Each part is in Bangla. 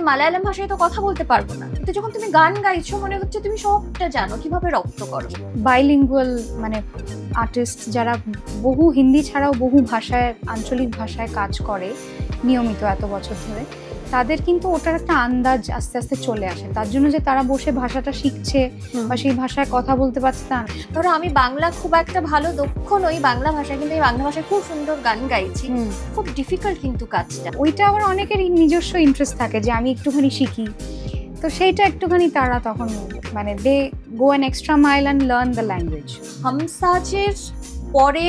মালায়ালাম ভাষায় তো কথা বলতে পারবো না, কিন্তু যখন তুমি গান গাইছো মনে হচ্ছে তুমি সবটা জানো, কিভাবে রপ্ত করো? বাইলিঙ্গুয়াল মানে আর্টিস্ট যারা বহু হিন্দি ছাড়াও বহু ভাষায় আঞ্চলিক ভাষায় কাজ করে নিয়মিত এত বছর ধরে, তাদের কিন্তু ওটার একটা আন্দাজ আস্তে আস্তে চলে আসে। তার জন্য যে তারা বসে ভাষাটা শিখছে বা সেই ভাষায় কথা বলতে পারছে তা না। ধরো আমি বাংলা খুব একটা ভালো দক্ষ নই বাংলা ভাষায়, কিন্তু এই বাংলা ভাষায় খুব সুন্দর গান গাইছি, খুব ডিফিকাল্ট কিন্তু কাজটা। ওইটা আবার অনেকেরই নিজস্ব ইন্টারেস্ট থাকে যে আমি একটুখানি শিখি, তো সেইটা একটুখানি তারা তখন মানে they go an extra mile and learn the language. হামসাজের পরে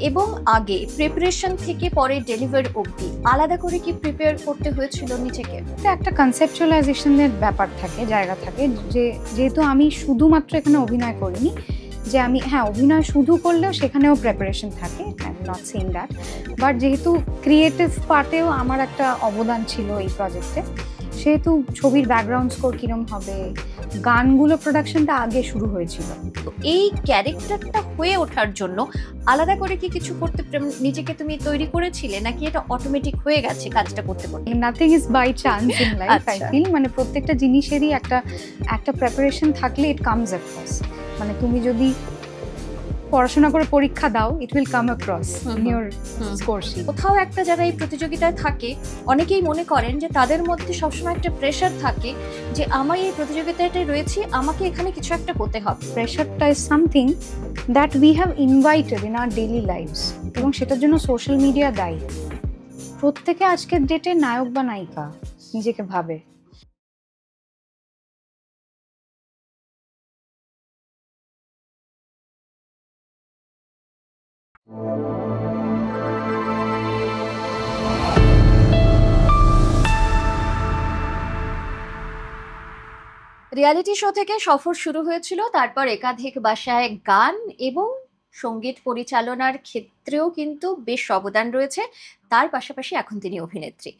এবং আগে প্রিপারেশন থেকে পরে ডেলিভারি অবধি আলাদা করে কি প্রিপেয়ার করতে হয়েছিল নিজেকে? একটা কনসেপচুয়ালাইজেশনের ব্যাপার থাকে, জায়গা থাকে, যে যেহেতু আমি শুধুমাত্র এখানে অভিনয় করিনি, যে আমি অভিনয় শুধু করলেও সেখানেও প্রিপারেশন থাকে, I am not saying that, but যেহেতু ক্রিয়েটিভ পার্টেও আমার একটা অবদান ছিল এই প্রজেক্টে, সেহেতু ছবির ব্যাকগ্রাউন্ড স্কোর কিরম হবে, গানগুলো প্রোডাকশনটা আগে শুরু হয়েছিল। তো এই ক্যারেক্টারটা হয়ে ওঠার জন্য আলাদা করে কি কিছু করতে নিজেকে তুমি তৈরি করেছিলে, নাকি এটা অটোমেটিক হয়ে গেছে কাজটা করতে করতে? Nothing is by chance in life, I feel. মানে প্রত্যেকটা জিনিসেরই একটা প্রিপারেশন থাকলে ইট কামস অ্যাক্রস। মানে তুমি যদি পড়াশোনা করে পরীক্ষা দাও, it will come across in your score sheet. কোথাও একটা যারা এই প্রতিযোগিতায় থাকে, অনেকেই মনে করেন যে তাদের মধ্যে সবসময় একটা প্রেশার থাকে যে আমি এই প্রতিযোগিতাটায় রয়েছি, আমাকে এখানে কিছু একটা হতে হবে। প্রেশারটা is something that we have invited in our daily lifes, এবং সেটার জন্য সোশ্যাল মিডিয়া দায়ী। প্রত্যেকে আজকের ডেটে নায়ক বা নায়িকা নিজেকে ভাবে। রিয়ালিটি শো থেকে সফর শুরু হয়েছিল, তারপর একাধিক ভাষায় গান এবং সঙ্গীত পরিচালনার ক্ষেত্রেও কিন্তু বেশ অবদান রয়েছে। তার পাশাপাশি এখন তিনি অভিনেত্রী।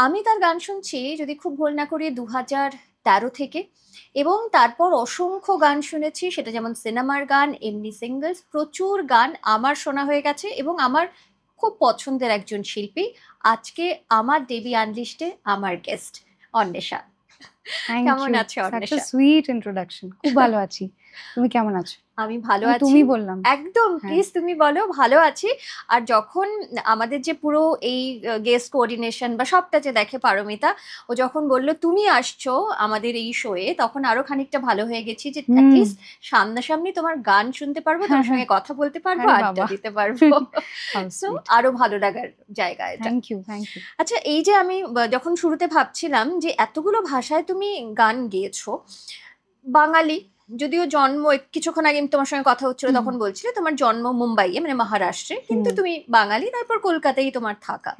আমি তার গান শুনছি, যদি খুব ভুল না করি, 2013 থেকে, এবং তারপর অসংখ্য গান শুনেছি, সেটা যেমন সিনেমার গান, এমনি সিঙ্গলস, প্রচুর গান আমার শোনা হয়ে গেছে। এবং আমার খুব পছন্দের একজন শিল্পী আজকে আমার ডেবি আনলিস্টে আমার গেস্ট, অন্বেষা। কেমন আছো অন্বেষা? সুইট ইন্ট্রোডাকশন, খুব ভালো আছি। তুমি কেমন আছো? আমি ভালো আছি। তুমি বললাম একদম, প্লিজ তুমি বলো। ভালো আছি। আর যখন আমাদের যে পুরো এই গেস্ট কোঅর্ডিনেশন বা সবটা যে দেখে পারমিতা, ও যখন বললো তুমি আসছো আমাদের এই শোয়ে, তখন আরো খানিকটা ভালো হয়ে গেছি যে অ্যাটলিস্ট সামনাসামনি তোমার গান শুনতে পারবো, তোমার সঙ্গে কথা বলতে পারবো, আড্ডা দিতে পারবো। সো আরো ভালো লাগার জায়গা এটা। Thank you, thank you. আচ্ছা, এই যে আমি যখন শুরুতে ভাবছিলাম যে এতগুলো ভাষায় তুমি গান গেয়েছো, বাঙালি যদিও জন্ম, কিছুক্ষণ আগে তোমার সঙ্গে কথা হচ্ছিল তখন বলছিলে তোমার জন্ম মুম্বাইয়ে, মানে মহারাষ্ট্রে, কিন্তু তুমি বাঙালি, তারপর কলকাতায় তোমার থাকা।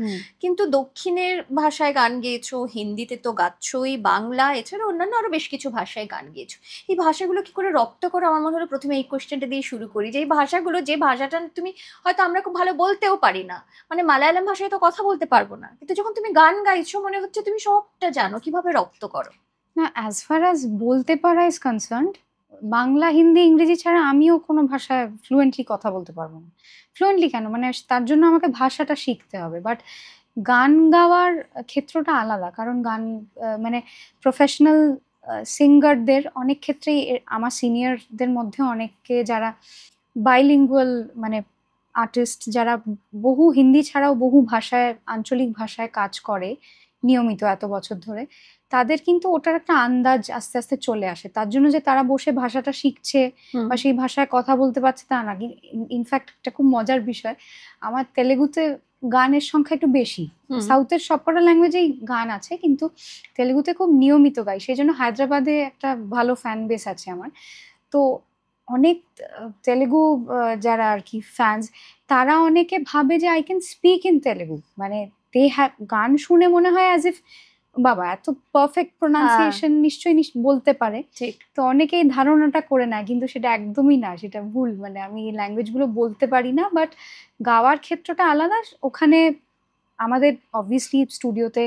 কিন্তু দক্ষিণের ভাষায় গান গেয়েছো, হিন্দিতে তো গাচ্ছই, বাংলা এছাড়া অন্যান্য আরো বেশ কিছু ভাষায় গান গেয়েছো। এই ভাষাগুলো কি করে রপ্ত করো? আমার মনে হলো প্রথমে এই কোয়েশ্চেনটা দিয়ে শুরু করি, যে এই ভাষাগুলো, যে ভাষাটা তুমি হয়তো আমরা খুব ভালো বলতেও পারি না, মানে মালায়ালাম ভাষায় তো কথা বলতে পারবো না, কিন্তু যখন তুমি গান গাইছো মনে হচ্ছে তুমি সবটা জানো, কিভাবে রপ্ত করো? না, অ্যাজ ফার অ্যাজ বলতে পারা ইজ কনসার্নড, বাংলা, হিন্দি, ইংরেজি ছাড়া আমিও কোনো ভাষায় ফ্লুয়েন্টলি কথা বলতে পারবো না। ফ্লুয়েন্টলি কেন, মানে তার জন্য আমাকে ভাষাটা শিখতে হবে। বাট গান গাওয়ার ক্ষেত্রটা আলাদা, কারণ গান মানে প্রফেশনাল সিঙ্গারদের অনেক ক্ষেত্রেই, আমার সিনিয়রদের মধ্যে অনেকে যারা বাইলিঙ্গুয়াল মানে আর্টিস্ট, যারা বহু হিন্দি ছাড়াও বহু ভাষায় আঞ্চলিক ভাষায় কাজ করে নিয়মিত এত বছর ধরে, তাদের কিন্তু ওটার একটা আন্দাজ আস্তে আস্তে চলে আসে। তার জন্য যে তারা বসে ভাষাটা শিখছে বা সেই ভাষায় কথা বলতে পারছে তা না। ইনফ্যাক্ট একটা খুব মজার বিষয়, আমার তেলেগুতে গানের সংখ্যা একটু বেশি। সাউথের সবকটা ল্যাঙ্গুয়েজেই গান আছে, কিন্তু তেলেগুতে খুব নিয়মিত গাই, সেই জন্য হায়দ্রাবাদে একটা ভালো ফ্যান বেস আছে আমার। তো অনেক তেলেগু যারা আর কি ফ্যান্স, তারা অনেকে ভাবে যে I can speak in Telugu, মানে গান শুনে মনে হয় অ্যাজ ইফ বাবা এত পারফেক্ট প্রোনাউন্সিয়েশন নিশ্চয়ই বলতে পারে। তো অনেকেই ধারণাটা করে নেয়, কিন্তু সেটা একদমই না, সেটা ভুল। মানে আমি এই ল্যাঙ্গুয়েজগুলো বলতে পারি না, বাট গাওয়ার ক্ষেত্রটা আলাদা। ওখানে আমাদের অবভিয়াসলি স্টুডিওতে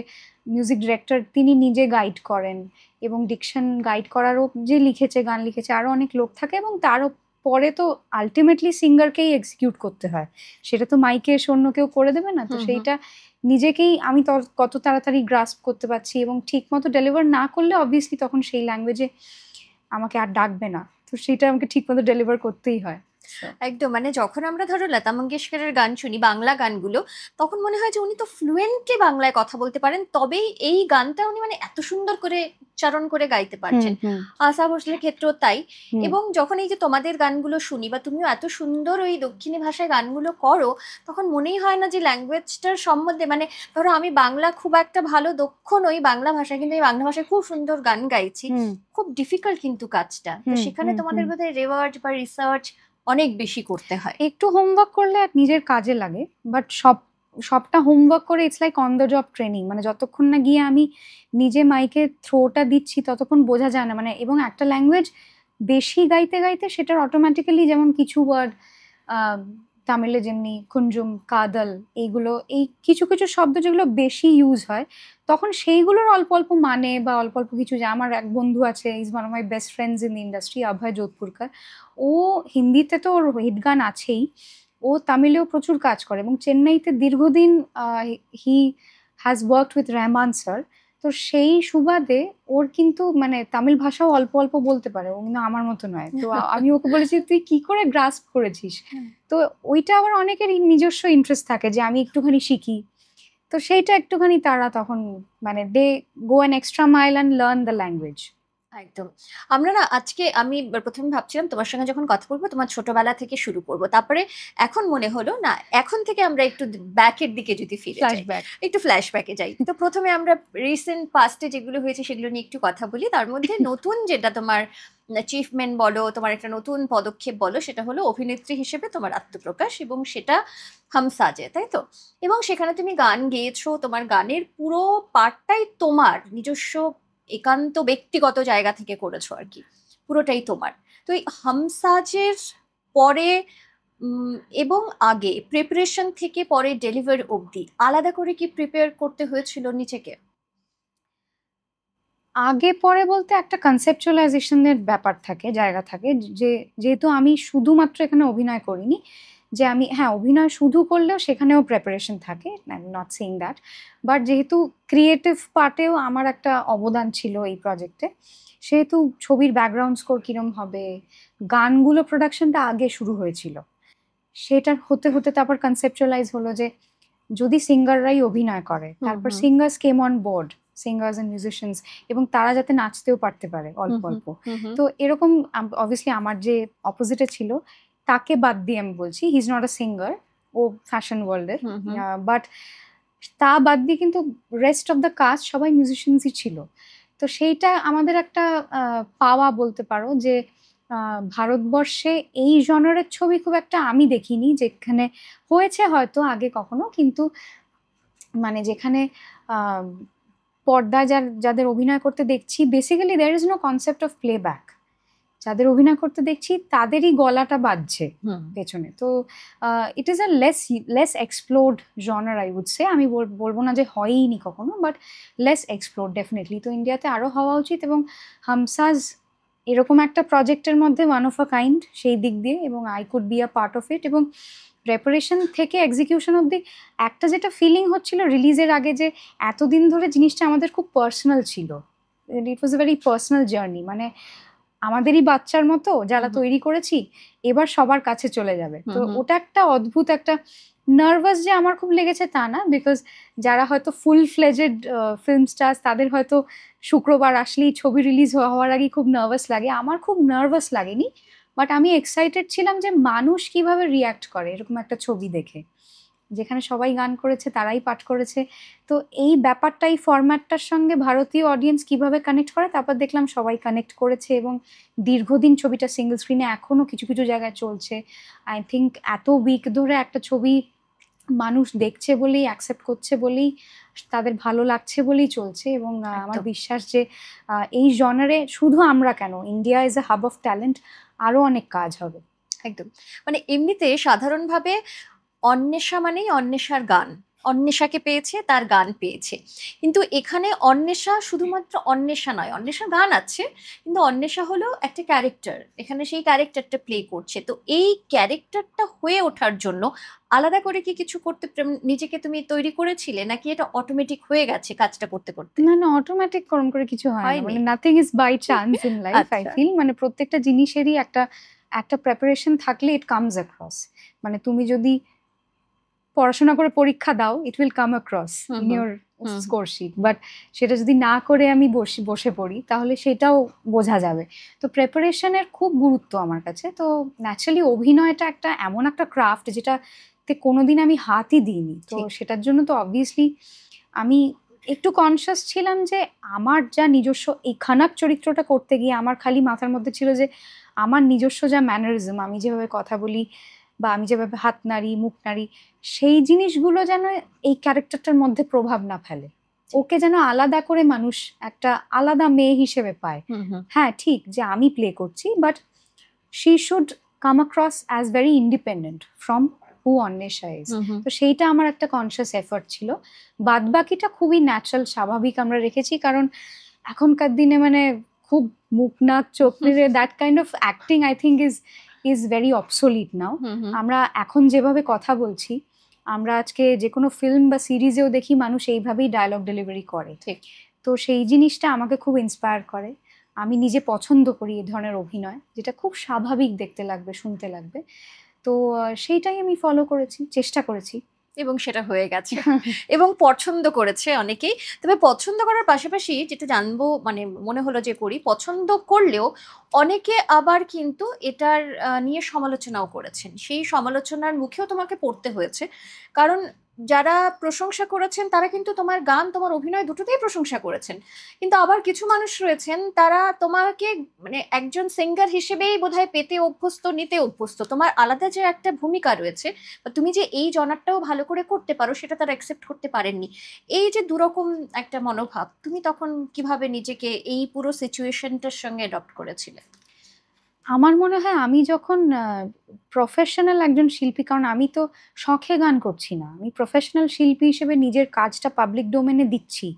মিউজিক ডিরেক্টর তিনি নিজে গাইড করেন, এবং ডিকশন গাইড করারও যে লিখেছে, গান লিখেছে, আরও অনেক লোক থাকে, এবং তারও পরে তো আলটিমেটলি সিঙ্গারকেই এক্সিকিউট করতে হয়, সেটা তো মাইকে এসে অন্য কেউ করে দেবে না। তো সেইটা নিজেকেই আমি কত তাড়াতাড়ি গ্রাস্প করতে পারছি, এবং ঠিক মতো ডেলিভার না করলে অবভিয়াসলি তখন সেই ল্যাঙ্গুয়েজে আমাকে আর ডাকবে না, তো সেটা আমাকে ঠিক মতো ডেলিভার করতেই হয়। একদম, মানে যখন আমরা ধরো লতা মঙ্গেশকরের গান শুনি, বাংলা গানগুলো, তখন মনে হয় যে উনি তো ফ্লুয়েন্টলি বাংলায় কথা বলতে পারেন, তবেই এই গানটা উনি মানে এত সুন্দর করে উচ্চারণ করে গাইতে পারছেন। আশা ভোসলের ক্ষেত্রেও তাই। এবং যখন এই যে তোমাদের গানগুলো শুনি, বা তুমিও এত সুন্দর ওই দক্ষিণী ভাষায় গানগুলো করো, তখন মনেই হয় না যে ল্যাঙ্গুয়েজটার সম্বন্ধে, মানে ধরো আমি বাংলা খুব একটা ভালো দক্ষ নই বাংলা ভাষায়, কিন্তু এই বাংলা ভাষায় খুব সুন্দর গান গাইছি। খুব ডিফিকাল্ট কিন্তু কাজটা, তো সেখানে তোমাদের বোধহয় রিওয়ার্ড বা রিসার্চ অনেক বেশি করতে হয়। একটু হোমওয়ার্ক করলে নিজের কাজে লাগে, বাট সবটা হোমওয়ার্ক করে it's like on the job training. মানে যতক্ষণ না গিয়ে আমি নিজে মাইকে থ্রোটা দিচ্ছি ততক্ষণ বোঝা যায় না। মানে এবং একটা ল্যাঙ্গুয়েজ বেশি গাইতে গাইতে সেটার অটোমেটিক্যালি, যেমন কিছু ওয়ার্ড তামিলে যেমনি কুঞ্জুম, কাদল, এইগুলো, এই কিছু কিছু শব্দ যেগুলো বেশি ইউজ হয়, তখন সেইগুলোর অল্প অল্প মানে বা অল্প অল্প কিছু, যে আমার এক বন্ধু আছে, is one of my best friends in the industry, Abhay Jodhpurkar. ও হিন্দিতে তো ওর হিট গান আছেই, ও তামিলেও প্রচুর কাজ করে, এবং চেন্নাইতে দীর্ঘদিন he has worked with Rahman sir. তো সেই সুবাদে ওর কিন্তু মানে তামিল ভাষাও অল্প অল্প বলতে পারে, ও কিন্তু আমার মতো নয়। তো আমি ওকে বলেছি তুই কি করে গ্রাস্প করেছিস। তো ওইটা আবার অনেকেরই নিজস্ব ইন্টারেস্ট থাকে যে আমি একটুখানি শিখি, তো সেইটা একটুখানি তারা তখন মানে they go an extra mile and learn the language. একদম। আমরা না আজকে, আমি প্রথমে ভাবছিলাম তোমার সঙ্গে যখন কথা বলবো তোমার ছোটবেলা থেকে শুরু করব, তারপরে এখন মনে হলো না, এখন থেকে আমরা একটু ব্যাকের দিকে যদি ফিরে যাই, একটু ফ্ল্যাশব্যাকে যাই। তো প্রথমে আমরা রিসেন্ট পাস্টে যেগুলো হয়েছে সেগুলো নিয়ে একটু কথা বলি, তার মধ্যে নতুন যেটা তোমার অ্যাচিভমেন্ট বলো, তোমার একটা নতুন পদক্ষেপ বলো, সেটা হলো অভিনেত্রী হিসেবে তোমার আত্মপ্রকাশ, এবং সেটা হাম সাজে, তাই তো? এবং সেখানে তুমি গান গেয়েছো, তোমার গানের পুরো পার্টটাই তোমার নিজস্ব একান্ত ব্যক্তিগত জায়গা থেকে করেছো আর কি, পুরোটাই তোমার। তো এই হামসাজের পরে এবং আগে প্রিপারেশন থেকে পরে ডেলিভার অবধি আলাদা করে কি প্রিপেয়ার করতে হয়েছিল নিজেকে? আগে পরে বলতে একটা কনসেপচুয়ালাইজেশনের ব্যাপার থাকে, জায়গা থাকে, যে যেহেতু আমি শুধুমাত্র এখানে অভিনয় করিনি, যে আমি হ্যাঁ অভিনয় শুধু করলেও সেখানেও প্রিপারেশন থাকে, I am not saying that, but যেহেতু ক্রিয়েটিভ পার্টেও আমার একটা অবদান ছিল এই প্রজেক্টে, সেহেতু ছবির ব্যাকগ্রাউন্ড স্কোর কিরম হবে, গানগুলো প্রোডাকশনটা আগে শুরু হয়েছিল, সেটা হতে হতে তারপর কনসেপচুয়ালাইজ হলো যে যদি সিঙ্গাররাই অভিনয় করে, তারপর singers came on board, singers and musicians, এবং তারা যাতে নাচতেও পারতে পারে অল্প অল্প। তো এরকম অবভিয়াসলি আমার যে অপোজিটে ছিল তাকে বাদ দিয়ে আমি বলছি, he is not a singer, ও ফ্যাশন ওয়ার্ল্ডের, বাট তা বাদ দিয়ে কিন্তু রেস্ট অফ দ্য কাস্ট সবাই মিউজিশিয়ানসই ছিল। তো সেইটা আমাদের একটা পাওয়া বলতে পারো, যে ভারতবর্ষে এই জনরের ছবি খুব একটা আমি দেখিনি, যেখানে হয়েছে হয়তো আগে কখনো, কিন্তু মানে যেখানে পর্দায় যাদের অভিনয় করতে দেখছি, basically there is no concept of playback, যাদের অভিনয় করতে দেখছি তাদেরই গলাটা বাজছে পেছনে। তো it is a less explored genre, I would say. আমি বলবো না যে হয়ইনি কখনো, বাট লেস এক্সপ্লোর্ড ডেফিনেটলি। তো ইন্ডিয়াতে আরো হওয়া উচিত, এবং হামসাজ এরকম একটা প্রজেক্টের মধ্যে ওয়ান অফ আ কাইন্ড সেই দিক দিয়ে, এবং I could be a part of it. এবং প্রেপারেশন থেকে এক্সিকিউশন অব্দি একটা যেটা ফিলিং হচ্ছিল রিলিজের আগে, যে এতদিন ধরে জিনিসটা আমাদের খুব পার্সোনাল ছিল, ইট ওয়াজ এ ভেরি পার্সোনাল জার্নি, মানে আমাদেরই বাচ্চার মতো যারা তৈরি করেছি এবার সবার কাছে চলে যাবে। তো ওটা একটা অদ্ভুত একটা নার্ভাস যে আমার খুব লেগেছে তা না, বিকজ যারা হয়তো ফুল ফ্লেজেড ফিল্ম স্টার্স তাদের হয়তো শুক্রবার আসলেই ছবি রিলিজ হওয়ার আগে খুব নার্ভাস লাগে, আমার খুব নার্ভাস লাগেনি, বাট আমি এক্সাইটেড ছিলাম যে মানুষ কিভাবে রিয়াক্ট করে এরকম একটা ছবি দেখে, যেখানে সবাই গান করেছে, তারাই পাঠ করেছে। তো এই ব্যাপারটা, এই ফরম্যাটটার সঙ্গে ভারতীয় অডিয়েন্স কিভাবে কানেক্ট করে, তারপর দেখলাম সবাই কানেক্ট করেছে, এবং দীর্ঘদিন ছবিটা সিঙ্গেল স্ক্রিনে এখনো কিছু কিছু জায়গায় চলছে। আই থিঙ্ক এত উইক ধরে একটা ছবি মানুষ দেখছে বলেই, অ্যাকসেপ্ট করছে বলেই, তাদের ভালো লাগছে বলেই চলছে। এবং আমার বিশ্বাস যে এই জনারে শুধু আমরা কেন, India is a hub of talent, আরো অনেক কাজ হবে। একদম, মানে এমনিতে সাধারণভাবে অন্বেষা মানেই অন্বেষার গান, অন্বেষাকে পেয়েছে, তার গান পেয়েছে। কিন্তু এখানে অন্বেষা শুধুমাত্র অন্বেষা নয়, অন্বেষার গান আছে, কিন্তু অন্বেষা হলো একটা ক্যারেক্টার, এখানে সেই ক্যারেক্টারটা প্লে করছে। তো এই ক্যারেক্টারটা হয়ে ওঠার জন্য আলাদা করে কি কিছু করতে নিজেকে তুমি তৈরি করেছিলে, নাকি এটা অটোমেটিক হয়ে গেছে কাজটা করতে করতে? না না, অটোমেটিক করম করে কিছু হয় না, হয়নি? মানে nothing is by chance in life I আচ্ছা। ফিল। মানে প্রত্যেকটা জিনিসেরই একটা একটা প্রেপারেশন থাকলে ইট কামস অ্যাক্রস। মানে তুমি যদি পড়াশোনা করে পরীক্ষা দাও, it will come across hmm in hmm your hmm score sheet, but সেটা যদি না করে আমি বসে পড়ি তাহলে সেটাও বোঝা যাবে। তো প্রেপারেশনের খুব গুরুত্ব আমার কাছে। তো ন্যাচারালি অভিনয়টা একটা এমন একটা ক্রাফট যেটাতে কোনোদিন আমি হাতই দিইনি, তো ঠিক। সেটার জন্য তো অবভিয়াসলি আমি একটু কনসিয়াস ছিলাম যে আমার যা নিজস্ব এই খানাক চরিত্রটা করতে গিয়ে আমার খালি মাথার মধ্যে ছিল যে আমার নিজস্ব যা ম্যানারিজম, আমি যেভাবে কথা বলি বা আমি যেভাবে হাত নাড়ি মুখ নাড়ি, সেই জিনিসগুলো যেন এই ক্যারেক্টারটার মধ্যে প্রভাব না ফেলে, ওকে যেন আলাদা করে মানুষ একটা আলাদা মেয়ে হিসেবে পায়। হুম হুম হ্যাঁ ঠিক যে আমি প্লে করছি, but she should come across as very independent from who Anwesha is. Hmm hmm তো সেইটা আমার একটা কনসিয়াস এফর্ট ছিল। বাদ বাকিটা খুবই ন্যাচারাল স্বাভাবিক আমরা রেখেছি, কারণ এখনকার দিনে মানে খুব মুখ নাক চোখ মেরে that kind of acting I think is very obsolete now. Hmm hmm আমরা এখন যেভাবে কথা বলছি, আমরা আজকে যে কোনো ফিল্ম বা সিরিজেও দেখি মানুষ এইভাবেই ডায়লগ ডেলিভারি করে। ঠিক। তো সেই জিনিসটা আমাকে খুব ইন্সপায়ার করে। আমি নিজে পছন্দ করি এই ধরনের অভিনয়, যেটা খুব স্বাভাবিক দেখতে লাগবে, শুনতে লাগবে। তো সেইটাই আমি ফলো করেছি, চেষ্টা করেছি। এবং সেটা হয়ে গেছে এবং পছন্দ করেছে অনেকেই। তবে পছন্দ করার পাশাপাশি যেটা জানবো, মানে মনে হলো যে করি, পছন্দ করলেও অনেকে আবার কিন্তু এটার নিয়ে সমালোচনাও করেছেন। সেই সমালোচনার মুখেও তোমাকে পড়তে হয়েছে, কারণ যারা প্রশংসা করেছেন তারা কিন্তু তোমার গান, তোমার অভিনয় দুটোতেই প্রশংসা করেছেন। কিন্তু আবার কিছু মানুষ রয়েছেন, তারা তোমাকে মানে একজন সিঙ্গার হিসেবেই বোধহয় পেতে অভ্যস্ত, নিতে অভ্যস্ত। তোমার আলাদা যে একটা ভূমিকা রয়েছে, বা তুমি যে এই জনারটাও ভালো করে করতে পারো, সেটা তারা অ্যাকসেপ্ট করতে পারেননি। এই যে দুরকম একটা মনোভাব, তুমি তখন কিভাবে নিজেকে এই পুরো সিচুয়েশনটার সঙ্গে অ্যাডপ্ট করেছিলে? আমার মনে হয় আমি যখন প্রফেশনাল একজন শিল্পী, কারণ আমি তো শখে গান করছি না, আমি প্রফেশনাল শিল্পী হিসেবে নিজের কাজটা পাবলিক ডোমেনে দিচ্ছি।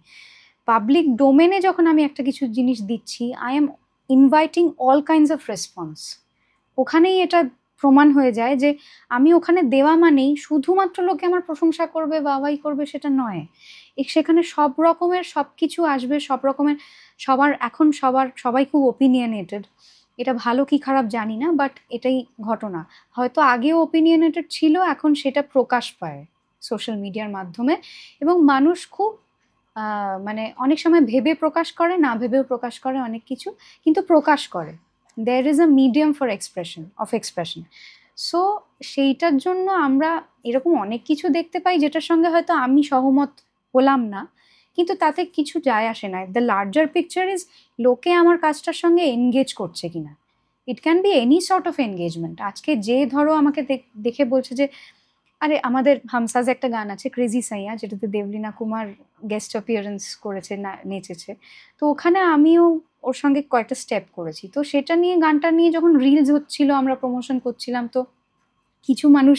পাবলিক ডোমেনে যখন আমি একটা কিছু জিনিস দিচ্ছি, I am inviting all kinds of response. ওখানেই এটা প্রমাণ হয়ে যায় যে আমি ওখানে দেওয়া মানেই শুধুমাত্র লোকে আমার প্রশংসা করবে, বাবাই করবে, সেটা নয়। সেখানে সব রকমের সব কিছু আসবে, সব রকমের সবার, এখন সবাই খুব ওপিনিয়নেটেড। এটা ভালো কি খারাপ জানি না, বাট এটাই ঘটনা। হয়তো আগেও ওপিনিয়নেটেড ছিল, এখন সেটা প্রকাশ পায় সোশ্যাল মিডিয়ার মাধ্যমে। এবং মানুষ খুব মানে অনেক সময় ভেবে প্রকাশ করে, না ভেবেও প্রকাশ করে অনেক কিছু, কিন্তু প্রকাশ করে। There is a medium for expression. So সেইটার জন্য আমরা এরকম অনেক কিছু দেখতে পাই যেটার সঙ্গে হয়তো আমি সহমত হলাম না, কিন্তু তাতে কিছু যায় আসে না। দ্য লার্জার পিকচার ইজ লোকে আমার কাজটার সঙ্গে এনগেজ করছে কিনা। It can be any sort of engagement. আজকে যে ধরো আমাকে দেখে বলছে যে আরে আমাদের হামসাজ একটা গান আছে ক্রেজি সাইয়া, যেটাতে দেবলীনা কুমার গেস্ট অ্যাপিয়ারেন্স করেছে, নেচেছে। তো ওখানে আমিও ওর সঙ্গে কয়েকটা স্টেপ করেছি। তো সেটা নিয়ে, গানটা নিয়ে যখন রিলস হচ্ছিল, আমরা প্রমোশন করছিলাম, তো কিছু মানুষ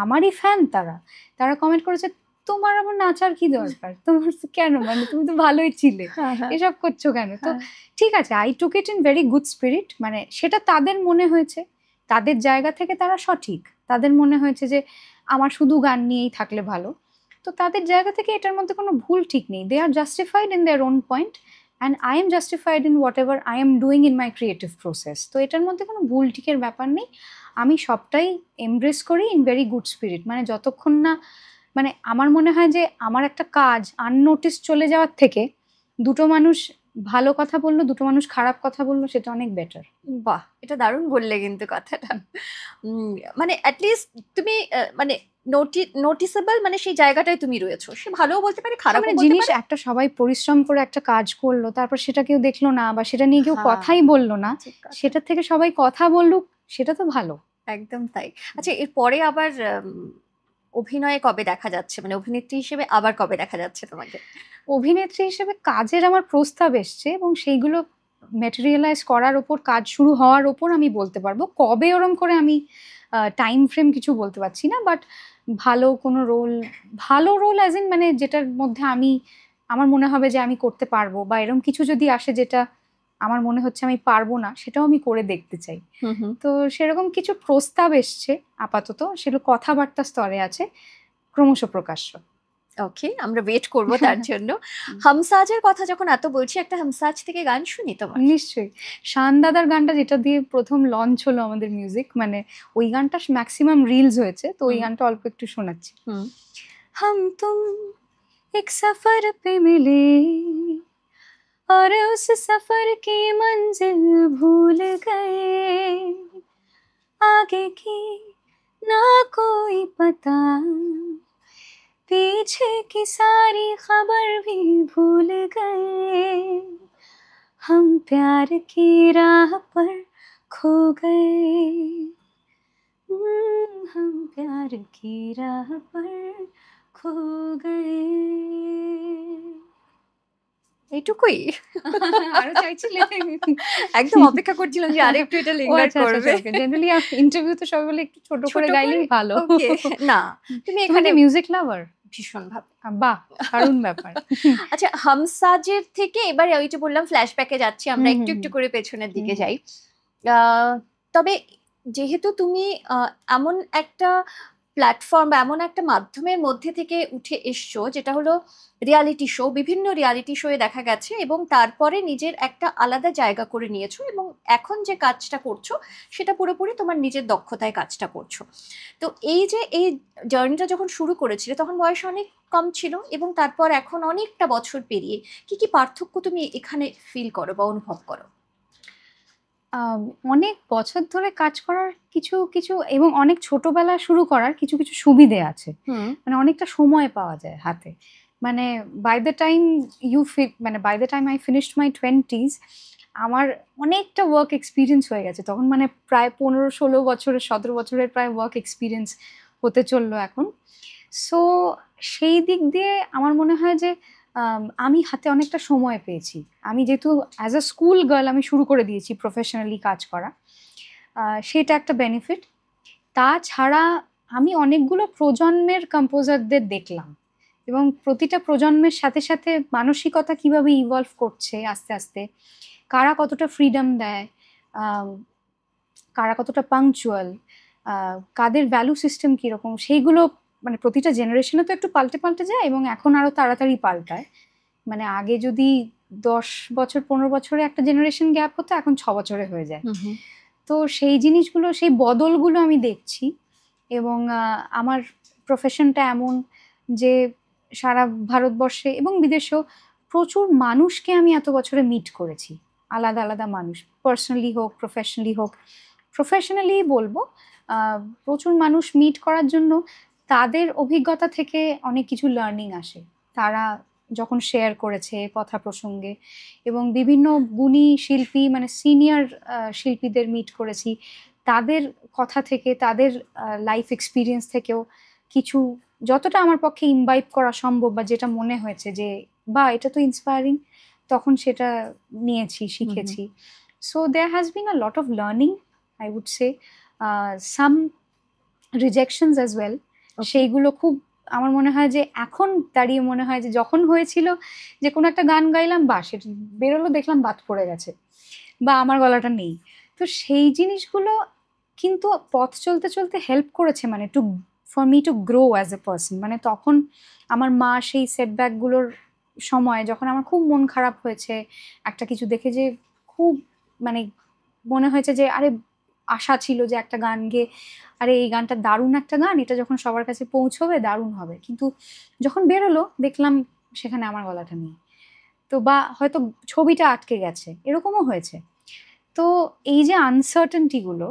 আমারই ফ্যান, তারা তারা কমেন্ট করেছে তোমার আবার নাচার কি দরকার, তোমার কেন, মানে তুমি তো ভালোই ছিলে, হ্যাঁ হ্যাঁ এসব করছো কেন? তো হ্যাঁ। ঠিক আছে, I took it in very good spirit. মানে সেটা তাদের মনে হয়েছে, তাদের জায়গা থেকে তারা সঠিক, তাদের মনে হয়েছে যে আমার শুধু গান নিয়েই থাকলে ভালো। তো তাদের জায়গা থেকে এটার মধ্যে কোনো ভুল ঠিক নেই। They are justified in their own point and I am justified in whatever I am doing in my creative process. তো এটার মধ্যে কোনো ভুল ঠিকের ব্যাপার নেই। আমি সবটাই এমব্রেস করি ইন ভেরি গুড স্পিরিট। মানে যতক্ষণ না, মানে আমার মনে হয় যে আমার একটা কাজ আননোটিস চলে যাওয়ার থেকে দুটো মানুষ ভালো কথা বললো, দুটো মানুষ খারাপ কথা বললো, সেটা অনেক বেটার। বাহ, এটা দারুণ বললে কিন্তু কথাটা। মানে অ্যাটলিস্ট তুমি মানে নোটিসেবল, মানে সেই জায়গাটায় তুমি রয়েছো। সে ভালোও বলতে পারে, খারাপও মানে বলতে জিনিস পারে। একটা সবাই পরিশ্রম করে একটা কাজ করলো, তারপর সেটা কেউ দেখলো না বা সেটা নিয়ে কেউ হ্যাঁ, কথাই বললো না, ঠিক কথা। সেটার থেকে সবাই কথা বলুক, সেটা তো ভালো। একদম তাই। আচ্ছা, এরপরে আবার অভিনয়ে কবে দেখা যাচ্ছে, মানে অভিনেত্রী হিসেবে আবার কবে দেখা যাচ্ছে তোমাকে? অভিনেত্রী হিসেবে কাজের আমার প্রস্তাব এসছে এবং সেইগুলো ম্যাটেরিয়ালাইজ করার ওপর, কাজ শুরু হওয়ার ওপর আমি বলতে পারবো। কবে ওরম করে আমি টাইম ফ্রেম কিছু বলতে পারছি না, বাট ভালো কোনো রোল, ভালো রোল অ্যাজ ইন মানে যেটার মধ্যে আমার মনে হবে যে আমি করতে পারবো, বা এরকম কিছু যদি আসে যেটা আমার মনে হচ্ছে আমি পারবো না, সেটাও আমি করে দেখতে চাই। তো সেরকম কিছু প্রস্তাব এসছে আপাতত, সেগুলো কথাবার্তা স্তরে আছে, ক্রমশ প্রকাশ্য। ওকে, আমরা ওয়েট করব তার জন্য। হামসাজের কথা যখন এত বলছি, একটা হামসাজ থেকে গান শুনি তোমার। নিশ্চয়ই, শান দাদার গানটা যেটা দিয়ে প্রথম লঞ্চ হলো আমাদের মিউজিক, মানে ওই গানটা ম্যাক্সিমাম রিলস হয়েছে, তো ওই গানটা অল্প একটু শোনাচ্ছি। हम तुम एक सफर पे मिले और उस सफर की मंजिल भूल गए, आगे की ना कोई पता, पीछे की सारी खबर भी भूल गए, हम प्यार की राह पर खो गए, हम प्यार की राह पर खो गए। এইটুকুই? আরো চাইছিলে? একদম অপেক্ষা করছিলাম যে আরেকটু এটা লিঙ্গার করবে। জেনারেলি ইন্টারভিউতে সবাই বলে একটু ছোট করে গাইলেই ভালো। ওকে, না তুমি এখানে মিউজিক লাভার? ভীষণ ভাবে। বাহ, দারুণ ব্যাপার। আচ্ছা, হামসাজের থেকে এবারে ওই যে বললাম ফ্ল্যাশব্যাকে যাচ্ছি আমরা, একটু একটু করে পেছনের দিকে যাই। তবে যেহেতু তুমি এমন একটা প্ল্যাটফর্ম বা এমন একটা মাধ্যমের মধ্যে থেকে উঠে এসছো যেটা হলো রিয়ালিটি শো, বিভিন্ন রিয়ালিটি শোয়ে দেখা গেছে, এবং তারপরে নিজের একটা আলাদা জায়গা করে নিয়েছো, এবং এখন যে কাজটা করছো সেটা পুরোপুরি তোমার নিজের দক্ষতায় কাজটা করছো। তো এই যে এই জার্নিটা যখন শুরু করেছিলে তখন বয়স অনেক কম ছিল, এবং তারপর এখন অনেকটা বছর পেরিয়ে কি কি পার্থক্য তুমি এখানে ফিল করো বা অনুভব করো? অনেক বছর ধরে কাজ করার কিছু কিছু এবং অনেক ছোটবেলা শুরু করার কিছু কিছু সুবিধে আছে। মানে অনেকটা সময় পাওয়া যায় হাতে। মানে by the time I finished my 20s, আমার অনেকটা ওয়ার্ক এক্সপিরিয়েন্স হয়ে গেছে তখন, মানে প্রায় 15-16 বছরের 17 বছরের প্রায় ওয়ার্ক এক্সপিরিয়েন্স হতে চললো এখন। সো সেই দিক দিয়ে আমার মনে হয় যে আমি হাতে অনেকটা সময় পেয়েছি। আমি যেহেতু অ্যাজ আ স্কুল গার্ল আমি শুরু করে দিয়েছি প্রফেশনালি কাজ করা, সেটা একটা বেনিফিট। তাছাড়া আমি অনেকগুলো প্রজন্মের কম্পোজারদের দেখলাম, এবং প্রতিটা প্রজন্মের সাথে সাথে মানসিকতা কিভাবে ইভলভ করছে আস্তে আস্তে, কারা কতটা ফ্রিডম দেয়, কারা কতটা পাংচুয়াল, কাদের ভ্যালু সিস্টেম কীরকম, সেইগুলো মানে প্রতিটা জেনারেশনে তো একটু পাল্টে পাল্টে যায়, এবং এখন আরও তাড়াতাড়ি পাল্টায়। মানে আগে যদি 10 বছর 15 বছরে একটা জেনারেশন গ্যাপ হতো, এখন 6 বছরে হয়ে যায়। তো সেই জিনিসগুলো, সেই বদলগুলো আমি দেখছি, এবং আমার প্রফেশনটা এমন যে সারা ভারতবর্ষে এবং বিদেশেও প্রচুর মানুষকে আমি এত বছরে মিট করেছি, আলাদা আলাদা মানুষ, পার্সোনালি হোক প্রফেশনালি হোক। প্রফেশনালি বলবো, প্রচুর মানুষ মিট করার জন্য তাদের অভিজ্ঞতা থেকে অনেক কিছু লার্নিং আসে, তারা যখন শেয়ার করেছে কথা প্রসঙ্গে, এবং বিভিন্ন গুণী শিল্পী মানে সিনিয়র শিল্পীদের মিট করেছি, তাদের কথা থেকে, তাদের লাইফ এক্সপিরিয়েন্স থেকেও কিছু যতটা আমার পক্ষে ইমবাইব করা সম্ভব, বা যেটা মনে হয়েছে যে বা এটা তো ইন্সপায়ারিং, তখন সেটা নিয়েছি, শিখেছি। So there has been a lot of learning, I would say, some rejections as well. সেইগুলো খুব আমার মনে হয় যে এখন দাঁড়িয়ে মনে হয় যে যখন হয়েছিল যে কোনো একটা গান গাইলাম, বা সেটা বেরোলো দেখলাম বাদ পড়ে গেছে, বা আমার গলাটা নেই, তো সেই জিনিসগুলো কিন্তু পথ চলতে চলতে হেল্প করেছে, মানে for me to grow as a person. মানে তখন আমার মা সেই সেটব্যাকগুলোর সময় যখন আমার খুব মন খারাপ হয়েছে একটা কিছু দেখে, যে খুব মানে মনে হয়েছে যে আরে আশা ছিল যে একটা গান গেয়ে আরে এই গানটা দারুণ একটা গান, এটা যখন সবার কাছে পৌঁছবে দারুণ হবে, কিন্তু যখন বেরোলো দেখলাম সেখানে আমার গলাটা নেই, তো বা হয়তো ছবিটা আটকে গেছে, এরকমও হয়েছে। তো এই যে আনসার্টেনটিগুলো,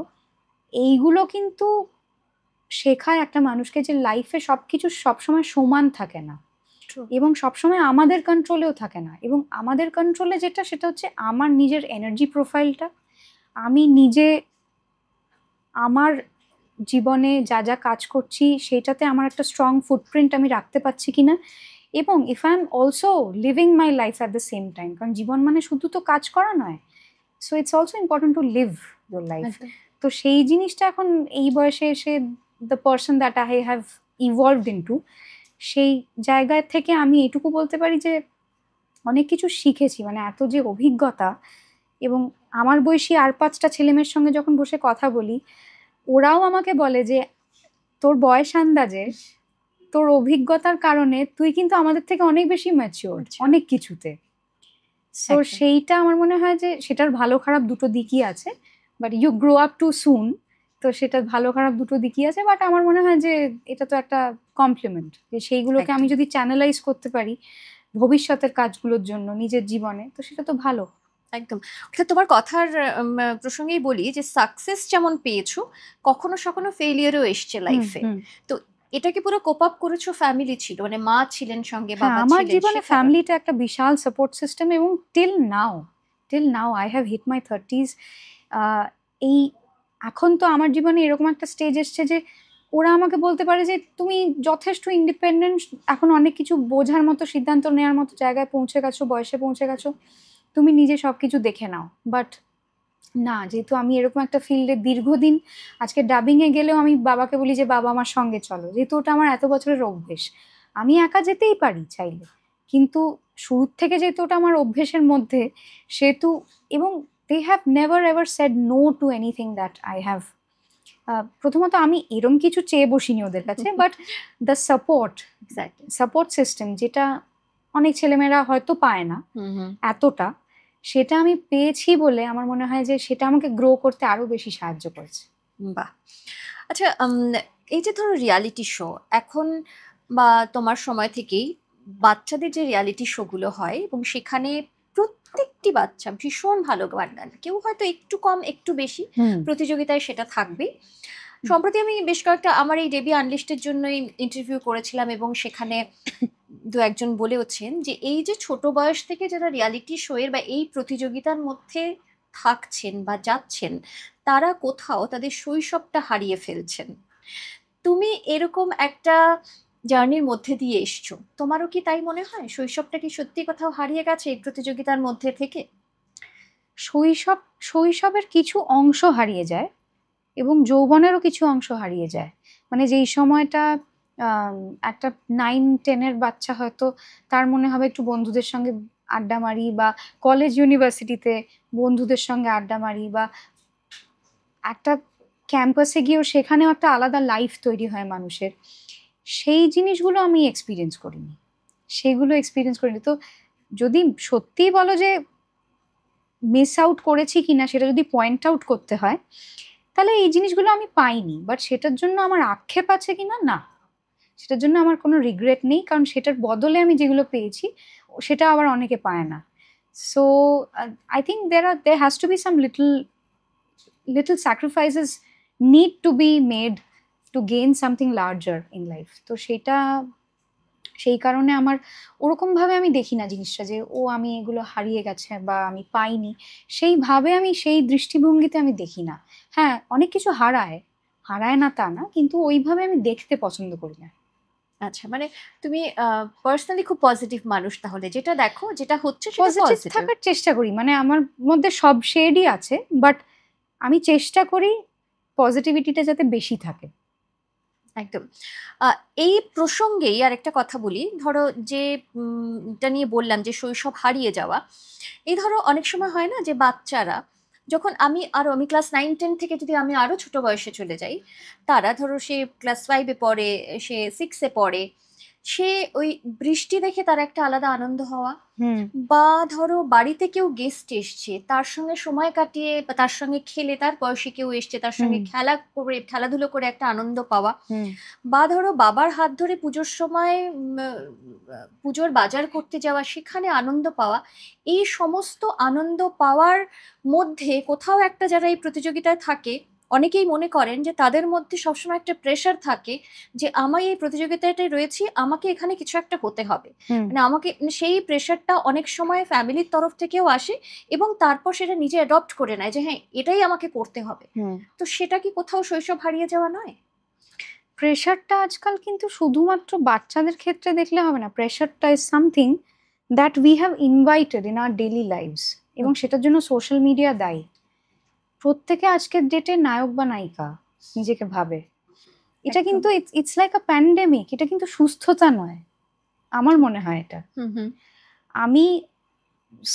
এইগুলো কিন্তু শেখায় একটা মানুষকে যে লাইফে সবকিছু সবসময় সমান থাকে না, এবং সবসময় আমাদের কন্ট্রোলেও থাকে না। এবং আমাদের কন্ট্রোলে যেটা, সেটা হচ্ছে আমার নিজের এনার্জি প্রোফাইলটা, আমি নিজে আমার জীবনে যা যা কাজ করছি সেইটাতে আমার একটা স্ট্রং ফুটপ্রিন্ট আমি রাখতে পারছি কিনা, এবং if I am also living my life at the same time, কারণ জীবন মানে শুধু তো কাজ করা নয়, so it's also important to live your life. তো সেই জিনিসটা এখন এই বয়সে এসে the person that I have evolved into, সেই জায়গা থেকে আমি এটুকু বলতে পারি যে অনেক কিছু শিখেছি, মানে এত যে অভিজ্ঞতা। এবং আমার বয়সী আর 5টা ছেলেমেয়ের সঙ্গে যখন বসে কথা বলি, ওরাও আমাকে বলে যে তোর বয়স আন্দাজে, তোর অভিজ্ঞতার কারণে তুই কিন্তু আমাদের থেকে অনেক বেশি ম্যাচিওর অনেক কিছুতে। সো একদম। সেইটা আমার মনে হয় যে সেটার ভালো খারাপ দুটো দিকই আছে, but you grow up too soon, তো সেটা ভালো খারাপ দুটো দিকই আছে। বাট আমার মনে হয় যে এটা তো একটা কমপ্লিমেন্ট, যে সেইগুলোকে আমি একদম। যদি চ্যানেলাইজ করতে পারি ভবিষ্যতের কাজগুলোর জন্য নিজের জীবনে, তো সেটা তো ভালো। একদম। অর্থাৎ তোমার কথার প্রসঙ্গেই বলি যে সাকসেস যেমন পেয়েছো, কখনো কখনো ফেলিয়ারও এসছে হুম লাইফে। হুম। তো এটাকে পুরো কোপ আপ করেছো, ফ্যামিলি ছিল, মানে মা ছিলেন সঙ্গে, হ্যাঁ, বাবা আমার ছিলেন, জীবনে সে কারণে। ফ্যামিলিটা একটা বিশাল সাপোর্ট সিস্টেম, এবং till now I have hit my 30s। এই এখন তো আমার জীবনে এরকম একটা স্টেজ এসছে যে ওরা আমাকে বলতে পারে যে তুমি যথেষ্ট ইন্ডিপেন্ডেন্ট, এখন অনেক কিছু বোঝার মতো, সিদ্ধান্ত নেওয়ার মতো জায়গায় পৌঁছে গেছো, বয়সে পৌঁছে গেছো, তুমি নিজে সবকিছু দেখে নাও। বাট না, যেহেতু আমি এরকম একটা ফিল্ডে দীর্ঘদিন, আজকে ডাবিং এ গেলেও আমি বাবাকে বলি যে বাবা আমার সঙ্গে চলো, যেহেতু ওটা আমার এত বছরের অভ্যেস। আমি একা যেতেই পারি চাইলে, কিন্তু শুরুর থেকে যেহেতু ওটা আমার অভ্যেসের মধ্যে, সেহেতু, এবং they have never ever said no to anything that I have. প্রথমত আমি এরম কিছু চেয়ে বসিনি ওদের কাছে, but the exactly. Support system, যেটা অনেক ছেলেমেয়েরা হয়তো পায় না হুম হুম। এতটা, সেটা আমি পেয়েছি বলে আমার মনে হয় যে সেটা আমাকে গ্রো করতে আরো বেশি সাহায্য করেছে। বাহ। আচ্ছা, এই যে ধরো রিয়ালিটি শো এখন, বা তোমার সময় থেকেই বাচ্চাদের যে রিয়ালিটি শো গুলো হয়, এবং সেখানে প্রত্যেকটি বাচ্চা ভীষণ ভালো গান গান, কেউ হয়তো একটু কম একটু বেশি, হুম প্রতিযোগিতায় সেটা থাকবেই। সম্প্রতি আমি বেশ কয়েকটা আমার এই ডেবি আনলিস্টের জন্যই ইন্টারভিউ করেছিলাম, এবং সেখানে দু একজন বলেওছেন যে এই যে ছোট বয়স থেকে যারা রিয়ালিটি শো এর বা এই প্রতিযোগিতার মধ্যে থাকছেন বা যাচ্ছেন, তারা কোথাও তাদের শৈশবটা হারিয়ে ফেলছেন। তুমি এরকম একটা জার্নির মধ্যে দিয়ে এসছো, তোমারও কি তাই মনে হয়? শৈশবটা কি সত্যি কোথাও হারিয়ে গেছে এই প্রতিযোগিতার মধ্যে থেকে? শৈশব শৈশবের কিছু অংশ হারিয়ে যায়, এবং যৌবনেরও কিছু অংশ হারিয়ে যায়। মানে যেই সময়টা আম, একটা 9-10-এর বাচ্চা হয়তো তার মনে হবে একটু বন্ধুদের সঙ্গে আড্ডা মারি, বা কলেজ ইউনিভার্সিটিতে বন্ধুদের সঙ্গে আড্ডা মারি, বা একটা ক্যাম্পাসে গিয়েও সেখানেও একটা আলাদা লাইফ তৈরি হয় মানুষের, সেই জিনিসগুলো আমি এক্সপিরিয়েন্স করিনি। তো যদি সত্যিই বলো যে মিস আউট করেছি কিনা, সেটা যদি পয়েন্ট আউট করতে হয়, তাহলে এই জিনিসগুলো আমি পাইনি। বাট সেটার জন্য আমার আক্ষেপ আছে কিনা, না, সেটার জন্য আমার কোনো রিগ্রেট নেই, কারণ সেটার বদলে আমি যেগুলো পেয়েছি সেটা আবার অনেকে পায় না। So I think there has to be some little sacrifices need to be made to gain something larger in life. তো সেটা, সেই কারণে আমার ওরকম ভাবে আমি দেখি না জিনিসটা যে ও আমি এগুলো হারিয়ে গেছে বা আমি পাইনি, সেইভাবে আমি সেই দৃষ্টিভঙ্গিতে আমি দেখি না। হ্যাঁ, অনেক কিছু হারায়, হারায় না তা না, কিন্তু ওইভাবে আমি দেখতে পছন্দ করি না। আচ্ছা, মানে তুমি পার্সোনালি খুব পজিটিভ মানুষ, তাহলে যেটা দেখো যেটা হচ্ছে সেটা পজিটিভ পজিটিভ। থাকার চেষ্টা করি, মানে আমার মধ্যে সব শেডই আছে, বাট আমি চেষ্টা করি পজিটিভিটিটা যাতে বেশি থাকে। একদম। আহ, এই প্রসঙ্গেই আর একটা কথা বলি, ধরো যে এটা নিয়ে বললাম যে শৈশব হারিয়ে যাওয়া, এই ধরো অনেক সময় হয় না যে বাচ্চারা, যখন আমি ক্লাস 9-10 থেকে যদি আমি আরো ছোট বয়সে চলে যাই, তারা ধরো সে ক্লাস 5-এ পড়ে, সে 6-এ পড়ে, সে ওই বৃষ্টি দেখে তার একটা আলাদা আনন্দ হওয়া, হুম বা ধরো বাড়িতে কেউ গেস্ট এসছে, তার সঙ্গে সময় কাটিয়ে বা তার সঙ্গে খেলে, তার বয়সী কেউ এসছে তার হুম সঙ্গে খেলাধুলো করে একটা আনন্দ পাওয়া, হুম বা ধরো বাবার হাত ধরে পুজোর সময় পুজোর বাজার করতে যাওয়া, সেখানে আনন্দ পাওয়া, এই সমস্ত আনন্দ পাওয়ার মধ্যে কোথাও একটা, যারা এই প্রতিযোগিতায় থাকে, অনেকেই মনে করেন যে তাদের মধ্যে সবসময় একটা প্রেশার থাকে যে আমি এই প্রতিযোগিতাটায় রয়েছি, আমাকে এখানে কিছু একটা হতে হবে। হুম মানে আমাকে, সেই প্রেশারটা অনেক সময় ফ্যামিলির তরফ থেকেও আসে, এবং তারপর সেটা নিজে অ্যাডপ্ট করে নেয় যে হ্যাঁ এটাই আমাকে করতে হবে। হুম। তো সেটা কি কোথাও শৈশব হারিয়ে যাওয়া নয়? প্রেশারটা আজকাল কিন্তু শুধুমাত্র বাচ্চাদের ক্ষেত্রে দেখলে হবে না, প্রেশারটা is something that we have invited in our daily lives, এবং সেটার জন্য সোশ্যাল মিডিয়া দায়ী। প্রত্যেকে আজকের ডেটে নায়ক বা নায়িকা নিজেকে ভাবে, এটা একদম। কিন্তু ইটস লাইক আ প্যান্ডেমিক, এটা কিন্তু সুস্থতা নয়, আমার মনে হয় এটা। হুম হুম। আমি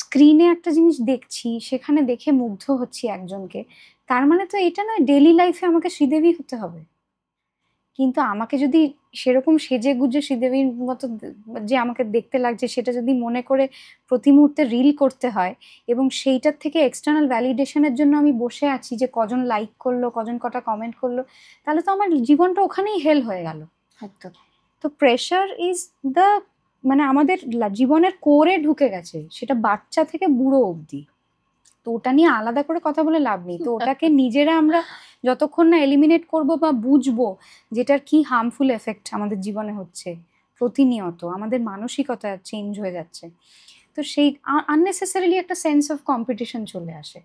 স্ক্রিনে একটা জিনিস দেখছি, সেখানে দেখে মুগ্ধ হচ্ছি একজনকে, তার মানে তো এটা নয় ডেইলি লাইফে আমাকে শ্রীদেবী হতে হবে। কিন্তু আমাকে যদি সেরকম সেজে গুজে শ্রীদেবীর মতো যে আমাকে দেখতে লাগছে সেটা যদি মনে করে প্রতি মুহূর্তে রিল করতে হয়, এবং সেইটার থেকে এক্সটার্নাল ভ্যালিডেশনের জন্য আমি বসে আছি যে কজন লাইক করলো, কজন কটা কমেন্ট করলো, তাহলে তো আমার জীবনটা ওখানেই হেল হয়ে গেল। একদম। তো প্রেশার ইজ দ্য, মানে আমাদের জীবনের কোরে ঢুকে গেছে, সেটা বাচ্চা থেকে বুড়ো অবধি। তো ওটা নিয়ে আলাদা করে কথা বলে লাভ নেই। তো ওটাকে নিজেরা আমরা যতক্ষণ না এলিমিনেট করব বা বুঝবো যেটার কি হার্মফুল এফেক্ট আমাদের জীবনে হচ্ছে প্রতিনিয়ত, আমাদের মানসিকতা চেঞ্জ হয়ে যাচ্ছে, তো সেই আননেসেসারিলি একটা সেন্স অফ কম্পিটিশন চলে আসে,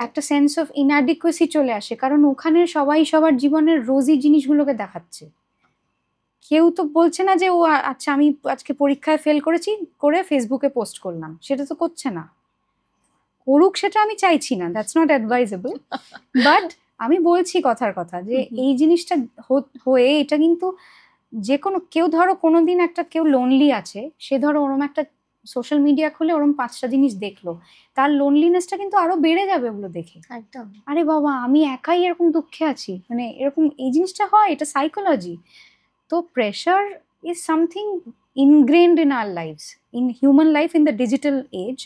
একটা সেন্স অফ ইনঅ্যাডিকুয়েসি চলে আসে, কারণ ওখানে সবাই সবার জীবনের রোজি জিনিসগুলোকে দেখাচ্ছে। কেউ তো বলছে না যে ও আচ্ছা আমি আজকে পরীক্ষায় ফেল করেছি, করে ফেসবুকে পোস্ট করলাম, সেটা তো করছে না। করুক, সেটা আমি চাইছি না, দ্যাটস নট অ্যাডভাইজেবল, বাট আমি বলছি কথার কথা যে এই জিনিসটা হয়ে এটা কিন্তু যে কোনো কেউ ধরো কোনোদিন একটা কেউ লোনলি আছে, সে ধরো ওরম একটা সোশ্যাল মিডিয়া খুলে ওরম 5টা জিনিস দেখলো, তার লোনলিনেসটা কিন্তু আরো বেড়ে যাবে ওগুলো দেখে। একদম। আরে বাবা আমি একাই এরকম দুঃখে আছি, মানে এরকম এই জিনিসটা হয়, এটা সাইকোলজি। তো pressure is something ingrained in our lifes, in human life, in the digital age,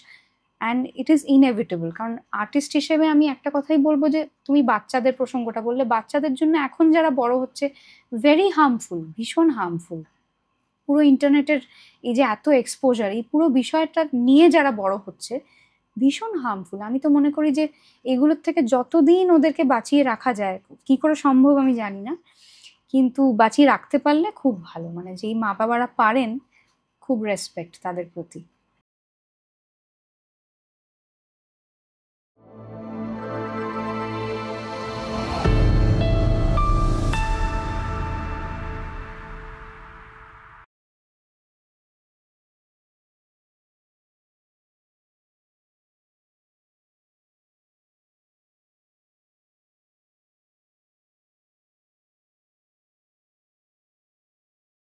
and it is inevitable. কারণ আর্টিস্ট হিসেবে আমি একটা কথাই বলবো যে তুমি বাচ্চাদের প্রসঙ্গটা বললে, বাচ্চাদের জন্য এখন যারা বড় হচ্ছে ভেরি হার্মফুল, ভীষণ হার্মফুল। পুরো ইন্টারনেটের এই যে এত এক্সপোজার, এই পুরো বিষয়টা নিয়ে যারা বড় হচ্ছে ভীষণ হার্মফুল। আমি তো মনে করি যে এগুলোর থেকে যতদিন ওদেরকে বাঁচিয়ে রাখা যায়, কি করে সম্ভব আমি জানি না, কিন্তু বাঁচিয়ে রাখতে পারলে খুব ভালো, মানে যেই মা বাবারা পারেন, খুব রেসপেক্ট তাদের প্রতি।